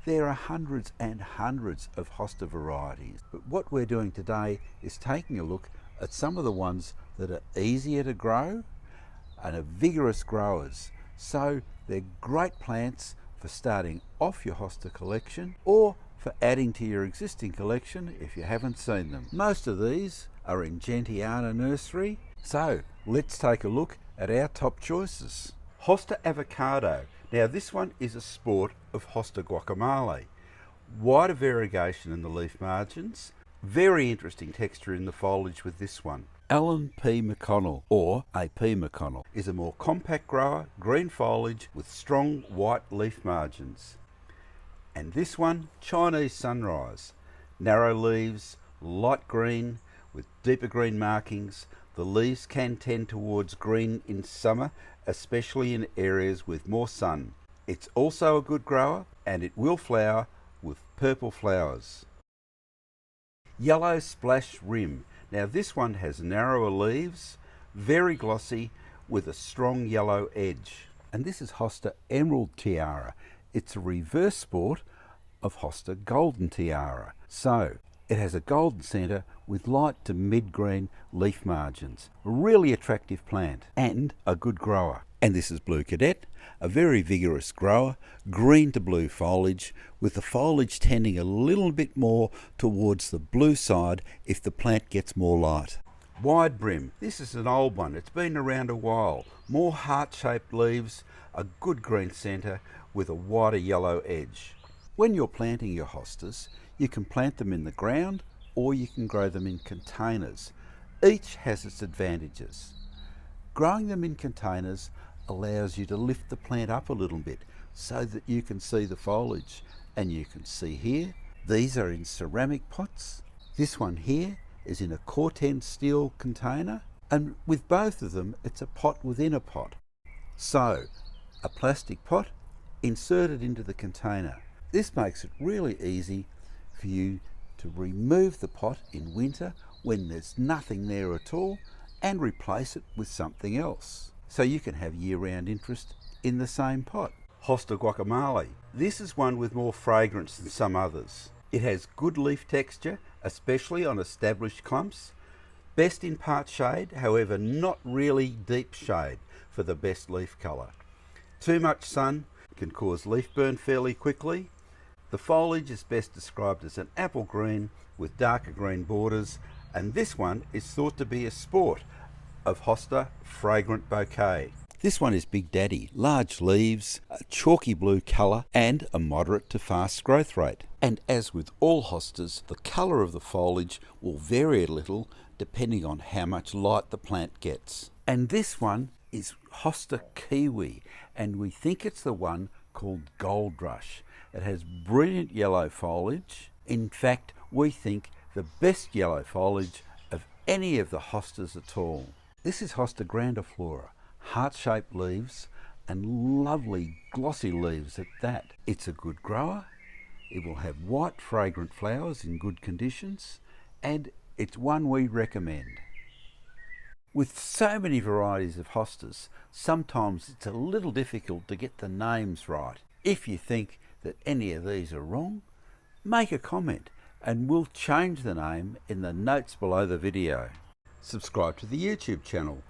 There are hundreds and hundreds of Hosta varieties, but what we're doing today is taking a look at some of the ones that are easier to grow and are vigorous growers. So they're great plants for starting off your Hosta collection or for adding to your existing collection if you haven't seen them. Most of these are in Tiara nursery, so let's take a look at our top choices. Hosta Avocado. Now this one is a sport of Hosta Guacamole. Wider variegation in the leaf margins. Very interesting texture in the foliage with this one. Alan P. Maconell, or AP Maconell, is a more compact grower, green foliage with strong white leaf margins. And this one, Chinese Sunrise. Narrow leaves, light green with deeper green markings. The leaves can tend towards green in summer, especially in areas with more sun. It's also a good grower and it will flower with purple flowers. Yellow Splash Rim. Now this one has narrower leaves, very glossy with a strong yellow edge. And this is Hosta Emerald Tiara. It's a reverse sport of Hosta Golden Tiara. So it has a golden centre with light to mid-green leaf margins. A really attractive plant and a good grower. And this is Blue Cadet, a very vigorous grower, green to blue foliage, with the foliage tending a little bit more towards the blue side if the plant gets more light. Wide Brim. This is an old one. It's been around a while. More heart-shaped leaves, a good green centre with a wider yellow edge. When you're planting your hostas, you can plant them in the ground or you can grow them in containers. Each has its advantages. Growing them in containers allows you to lift the plant up a little bit so that you can see the foliage. And you can see here, these are in ceramic pots. This one here is in a Corten steel container, and with both of them it's a pot within a pot. So a plastic pot inserted into the container. This makes it really easy for you to remove the pot in winter when there's nothing there at all and replace it with something else. So you can have year-round interest in the same pot. Hosta Guacamole. This is one with more fragrance than some others. It has good leaf texture, especially on established clumps. Best in part shade, however not really deep shade for the best leaf colour. Too much sun can cause leaf burn fairly quickly. The foliage is best described as an apple green with darker green borders, and this one is thought to be a sport of Hosta Fragrant Bouquet. This one is Big Daddy. Large leaves, a chalky blue colour and a moderate to fast growth rate. And as with all hostas, the colour of the foliage will vary a little depending on how much light the plant gets. And this one is Hosta Kiwi, and we think it's the one called Gold Rush. It has brilliant yellow foliage. In fact, we think the best yellow foliage of any of the hostas at all. This is Hosta grandiflora, heart-shaped leaves and lovely glossy leaves at that. It's a good grower, it will have white fragrant flowers in good conditions, and it's one we recommend. With so many varieties of hostas, sometimes it's a little difficult to get the names right. If you think that any of these are wrong, make a comment and we'll change the name in the notes below the video. Subscribe to the YouTube channel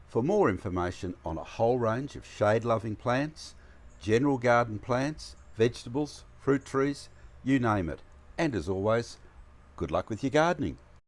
for more information on a whole range of shade-loving plants, general garden plants, vegetables, fruit trees, you name it. And as always, good luck with your gardening.